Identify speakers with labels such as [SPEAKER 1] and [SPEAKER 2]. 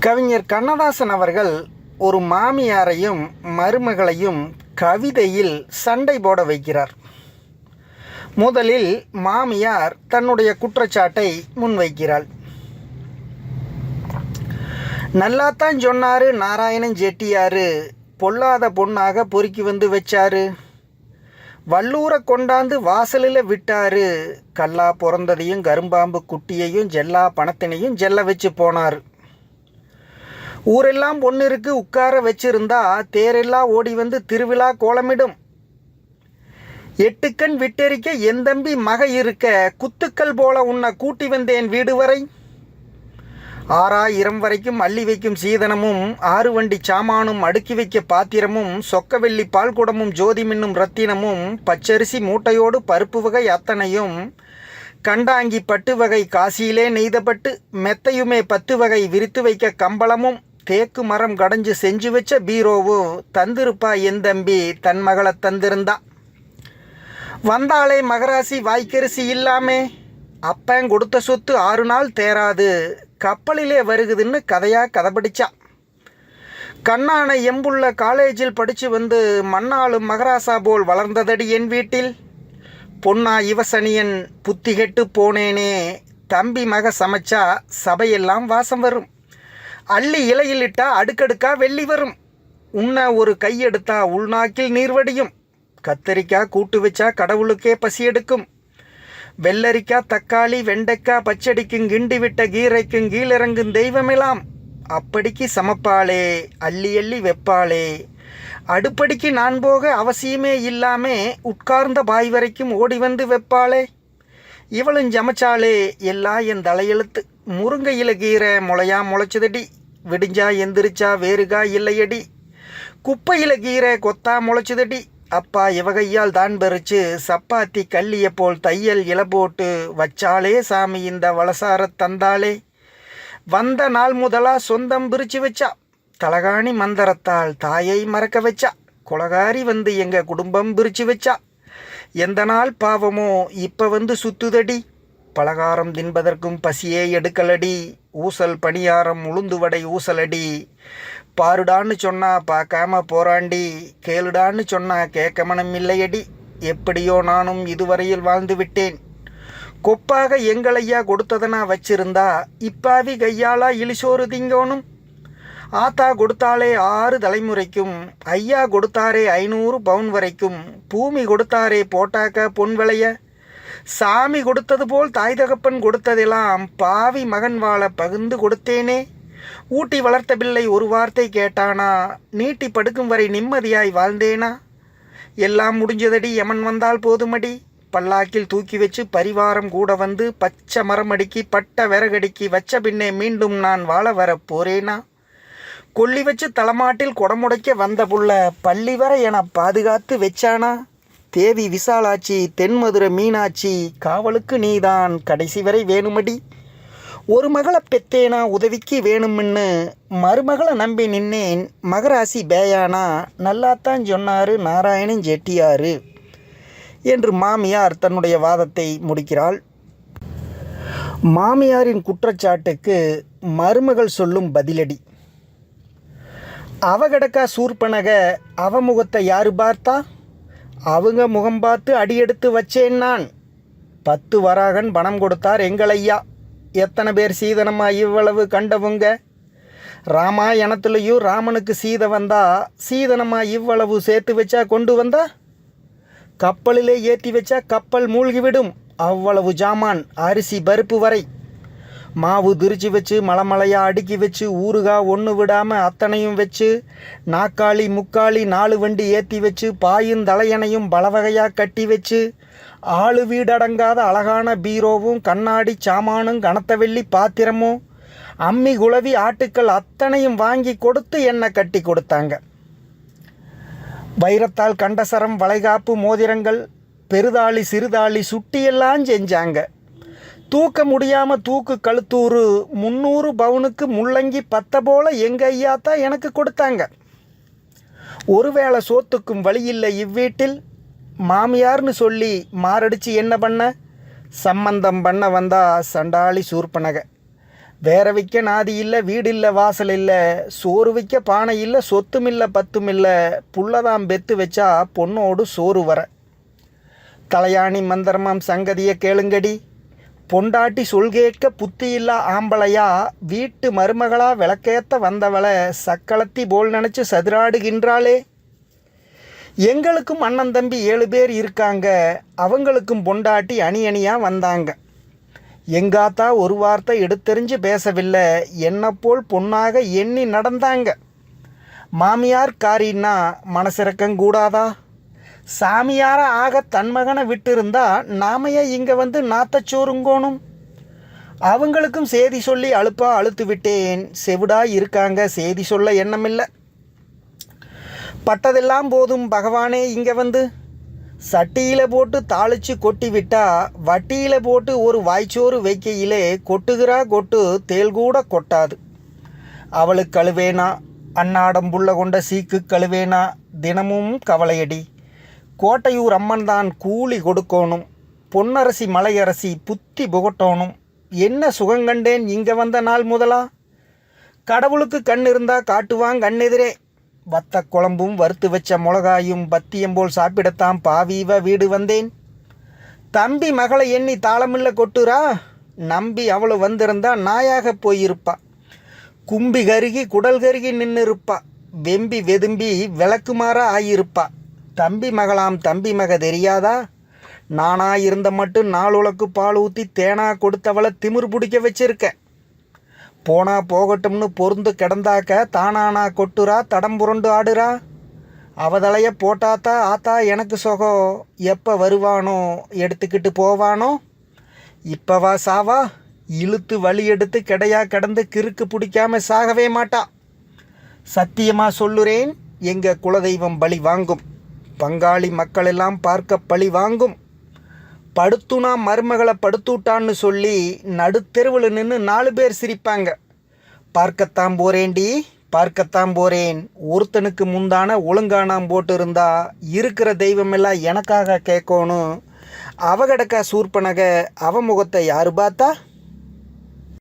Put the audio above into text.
[SPEAKER 1] கவிஞர் கண்ணதாசன் அவர்கள் ஒரு மாமியாரையும் மருமகளையும் கவிதையில் சண்டை போட வைக்கிறார். முதலில் மாமியார் தன்னுடைய குற்றச்சாட்டை முன்வைக்கிறாள். நல்லாத்தான் சொன்னாரு நாராயணன் செட்டியாரு, பொல்லாத பொண்ணாக பொறுக்கி வந்து வச்சாரு, வல்லூரை கொண்டாந்து வாசலில் விட்டாரு, கல்லா பிறந்ததையும் கரும்பாம்பு குட்டியையும் ஜெல்லா பணத்தினையும் ஜெல்ல வச்சு போனார். ஊரெல்லாம் பொண்ணு இருக்கு உட்கார வச்சிருந்தா தேரெல்லாம் ஓடி வந்து திருவிழா கோலமிடும். 8 கண் விட்டெரிக்க என் தம்பி மக இருக்க குத்துக்கள் போல உன்னை கூட்டி வந்தேன் வீடு வரை. 6000 வரைக்கும் அள்ளி வைக்கும் சீதனமும் 6 வண்டி சாமானும் அடுக்கி வைக்க பாத்திரமும் சொக்க வெள்ளி பால் குடமும் ஜோதி மின்னும் ரத்தினமும் பச்சரிசி மூட்டையோடு பருப்பு வகை அத்தனையும் கண்டாங்கி பட்டு வகை காசியிலே நெய்தப்பட்டு மெத்தையுமே 10 வகை விரித்து வைக்க கம்பளமும் தேக்கு மரம் கடைஞ்சு செஞ்சு வச்ச பீரோவும் தந்திருப்பா என் தம்பி தன் மகளை தந்திருந்தா. வந்தாலே மகராசி வாய்க்கரிசி இல்லாமே, அப்பன் கொடுத்த சொத்து 6 நாள் தேராது, கப்பலிலே வருகுதுன்னு கதை படிச்சா. கண்ணான எம்புள்ள காலேஜில் படித்து வந்து மண்ணாளும் மகராசா போல் வளர்ந்ததடி என் வீட்டில். பொன்னா இவசனியன் புத்தி கெட்டு போனேனே, தம்பி மக சமைச்சா சபையெல்லாம் வாசம் வரும், அள்ளி இலையிலிட்டா அடுக்கடுக்கா வெள்ளி வரும், உன்ன ஒரு கையெடுத்தா உள்நாக்கில் நீர்வடியும், கத்தரிக்காய் கூட்டு வச்சா கடவுளுக்கே பசி எடுக்கும், வெள்ளரிக்காய் தக்காளி வெண்டைக்காய் பச்சடிக்கும் கிண்டி விட்ட கீரைக்கும் கீழிறங்கும் தெய்வமெல்லாம், அப்படிக்கு சமப்பாளே அள்ளி அள்ளி வெப்பாளே, அடுப்படிக்கு நான் போக அவசியமே இல்லாமே உட்கார்ந்த பாய் வரைக்கும் ஓடி வந்து வெப்பாளே, இவளும் ஜமச்சாலே எல்லா என் தலையெழுத்து, முருங்கையில் கீரை முளையா முளைச்சதடி, விடிஞ்சா எந்திரிச்சா வேறுகா இல்லையடி, குப்பையில் கீரை கொத்தா முளைச்சதடி, அப்பா இவகையால் தான் பறிச்சு சப்பாத்தி கல்லிய போல் தையல் இலை போட்டு வச்சாலே சாமி இந்த வளசார தந்தாளே, வந்த நாள் முதலா சொந்தம் பிரிச்சு வச்சா, தலகாணி மந்திரத்தால் தாயை மறக்க வச்சா, குலகாரி வந்து எங்க குடும்பம் பிரிச்சு வச்சா, எந்த நாள் பாவமோ இப்ப வந்து சுத்துதடி, பலகாரம் தின்பதற்கும் பசியே எடுக்கலடி, ஊசல் பணியாரம் உளுந்து வடை ஊசலடி, பாருடான்னு சொன்னா பார்க்காம போராண்டி, கேளுடான்னு சொன்னா கேட்க மனம் இல்லையடி, எப்படியோ நானும் இதுவரையில் வாழ்ந்து விட்டேன், கொப்பாக எங்களையா கொடுத்ததனா வச்சிருந்தா இப்பாவி கையாளா இலிசோறு திங்கோனும், ஆத்தா கொடுத்தாலே 6 தலைமுறைக்கும், ஐயா கொடுத்தாரே 500 பவுன் வரைக்கும், பூமி கொடுத்தாரே போட்டாக்க பொன் விளைய, சாமி கொடுத்தது போல் தாய் தகப்பன் கொடுத்ததெல்லாம் பாவி மகன் வாழ பகிர்ந்து கொடுத்தேனே, ஊட்டி வளர்த்த பிள்ளை ஒரு வார்த்தை கேட்டானா, நீட்டி படுக்கும் வரை நிம்மதியாய் வாழ்ந்தேனா, எல்லாம் முடிஞ்சதடி யமன் வந்தால் போதுமடி, பல்லாக்கில் தூக்கி வச்சு பரிவாரம் கூட வந்து பச்சை மரமடிக்கி பட்ட விறகடிக்கி வச்ச பின்னே மீண்டும் நான் வாழ வர போறேனா, கொல்லி வச்சு தலைமாட்டில் குடமுடைக்க வந்த புள்ள பள்ளி வர என பாதுகாத்து வச்சானா, தேவி விசாலாச்சி தென்மதுரை மீனாட்சி காவலுக்கு நீதான் கடைசி வரை வேணுமடி, ஒரு மகளை பெத்தேனா உதவிக்கு வேணும்னு மருமகளை நம்பி நின்னேன் மகராசி பேயானா, நல்லாத்தான் சொன்னாரு நாராயணன் செட்டியாரு என்று மாமியார் தன்னுடைய வாதத்தை முடிக்கிறாள். மாமியாரின் குற்றச்சாட்டுக்கு மருமகள் சொல்லும் பதிலடி. அவ கிடக்கா சூர்பனக, அவ முகத்தை யாரு பார்த்தா, அவங்க முகம் பார்த்து அடியெடுத்து வச்சேன் நான், 10 வராகன் பணம் கொடுத்தார் எங்களையா, எத்தனை பேர் சீதனமா இவ்வளவு கண்டவுங்க, ராமாயணத்துலேயும் ராமனுக்கு சீதை வந்தா சீதனமா இவ்வளவு சேர்த்து வச்சா கொண்டு வந்தா, கப்பலிலே ஏற்றி வச்சா கப்பல் மூழ்கிவிடும், அவ்வளவு ஜாமான் அரிசி பருப்பு வரை, மாவு திரிச்சு வச்சு மலைமலையா அடுக்கி வச்சு ஊறுகா ஒன்று விடாமல் அத்தனையும் வச்சு, நாக்காளி முக்காளி 4 வண்டி ஏற்றி வச்சு பாயும் தலையணையும் பலவகையாக கட்டி வச்சு, ஆளு வீடடங்காத அழகான பீரோவும் கண்ணாடி சாமானும் கனத்த வெள்ளி பாத்திரமும் அம்மி குளவி ஆட்டுக்கள் அத்தனையும் வாங்கி கொடுத்து என்னை கட்டி கொடுத்தாங்க. வைரத்தால் கண்டசரம் வளைகாப்பு மோதிரங்கள் பெருதாளி சிறுதாளி சுட்டியெல்லாம் செஞ்சாங்க. தூக்க முடியாமல் தூக்கு கழுத்தூறு 300 பவுனுக்கு முள்ளங்கி 10 போல எங்கள் ஐயாத்தான் எனக்கு கொடுத்தாங்க. ஒருவேளை சோத்துக்கும் வழியில்லை இவ்வீட்டில், மாமியார்னு சொல்லி மாரடிச்சு என்ன பண்ண, சம்பந்தம் பண்ண வந்தா சண்டாளி சூர்பனக, வேற வைக்க நாதி இல்லை, வீடு இல்லை, வாசல் இல்லை, சோறு வைக்க பானை இல்லை, சொத்தும் இல்லை, பத்தும் இல்லை, புள்ளதாம் பெத்து வச்சா பொண்ணோடு சோறு வர. தலையாணி மந்திரமாம் சங்கதியை கேளுங்கடி, பொண்டாட்டி சொல்கேட்க புத்தி இல்லா ஆம்பளையா, வீட்டு மருமகளா விளக்கேத்த வந்தவளை சக்களத்தி போல் நினச்சி சதுராடுகின்றாளே. எங்களுக்கும் அண்ணன் தம்பி 7 பேர் இருக்காங்க, அவங்களுக்கும் பொண்டாட்டி அணி அணியாக வந்தாங்க. எங்காத்தா ஒரு வார்த்தை எடுத்தெறிஞ்சு பேசவில்லை, என்ன போல் பொண்ணாக எண்ணி நடந்தாங்க. மாமியார் காரின்னா மனசிறக்கங்கூடாதா? சாமியார ஆக தன் மகனை விட்டிருந்தா நாமைய இங்கே வந்து நாத்தச்சோறுங்கோணும். அவங்களுக்கும் செய்தி சொல்லி அழுப்பா அழுத்து விட்டேன், செவிடா இருக்காங்க, செய்தி சொல்ல எண்ணமில்லை. பட்டதெல்லாம் போதும் பகவானே, இங்கே வந்து சட்டியில் போட்டு தாளித்து கொட்டி விட்டா வட்டியில் போட்டு ஒரு வாய்ச்சோறு வைக்கையிலே கொட்டுகிறா கொட்டு தேல் கூட கொட்டாது. அவளுக்கு கழுவேனா, அன்னாடம் புள்ள கொண்ட சீக்கு கழுவேனா, தினமும் கவலையடி. கோட்டையூர் அம்மன் தான் கூலி கொடுக்கணும், பொன்னரசி மலையரசி புத்தி புகட்டணும். என்ன சுகங்கண்டேன் இங்கே வந்த நாள் முதலா? கடவுளுக்கு கண் இருந்தா காட்டுவாங்க கண்ணெதிரே. வத்த குழம்பும் வறுத்து வச்ச மிளகாயும் பத்தியம்போல் சாப்பிடத்தான் பாவீவ வீடு வந்தேன். தம்பி மகளை எண்ணி தாளமில்ல கொட்டுறா, நம்பி அவளு வந்திருந்தா நாயாக போயிருப்பா. கும்பி கருகி குடல் கருகி நின்று இருப்பா, வெம்பி வெதும்பி விளக்குமாறா ஆகியிருப்பா. தம்பி மகளாம் தம்பி மக தெரியாதா? நானா இருந்த மட்டும் நாளுலக்கு பால் ஊற்றி தேனா கொடுத்தவளை திமிர் பிடிக்க வச்சிருக்கேன். போனா போகட்டும்னு பொருந்து கிடந்தாக்க தானானா கொட்டுறா, தடம் புரண்டு ஆடுறா. அவதலைய போட்டாத்தா ஆத்தா எனக்கு சொகம், எப்போ வருவானோ எடுத்துக்கிட்டு போவானோ. இப்பவா சாவா? இழுத்து வழி எடுத்து கிடையா கிடந்து கிறுக்கு பிடிக்காம சாகவே மாட்டா. சத்தியமாக சொல்லுறேன், எங்கள் குலதெய்வம் பலி வாங்கும், பங்காளி மக்களெல்லாம் பார்க்க பழி வாங்கும். படுத்துனா மருமகளை படுத்துட்டான்னு சொல்லி நடுத்தெருவில் நின்று 4 பேர் சிரிப்பாங்க. பார்க்கத்தான் போறேன்டி, பார்க்கத்தான் போறேன். ஒருத்தனுக்கு முந்தான ஒழுங்கானாம் போட்டு இருந்தா இருக்கிற தெய்வமெல்லாம் எனக்காக கேட்கணும். அவ கிடக்கா சூர்பனக, அவ முகத்தை யாரு பார்த்தா?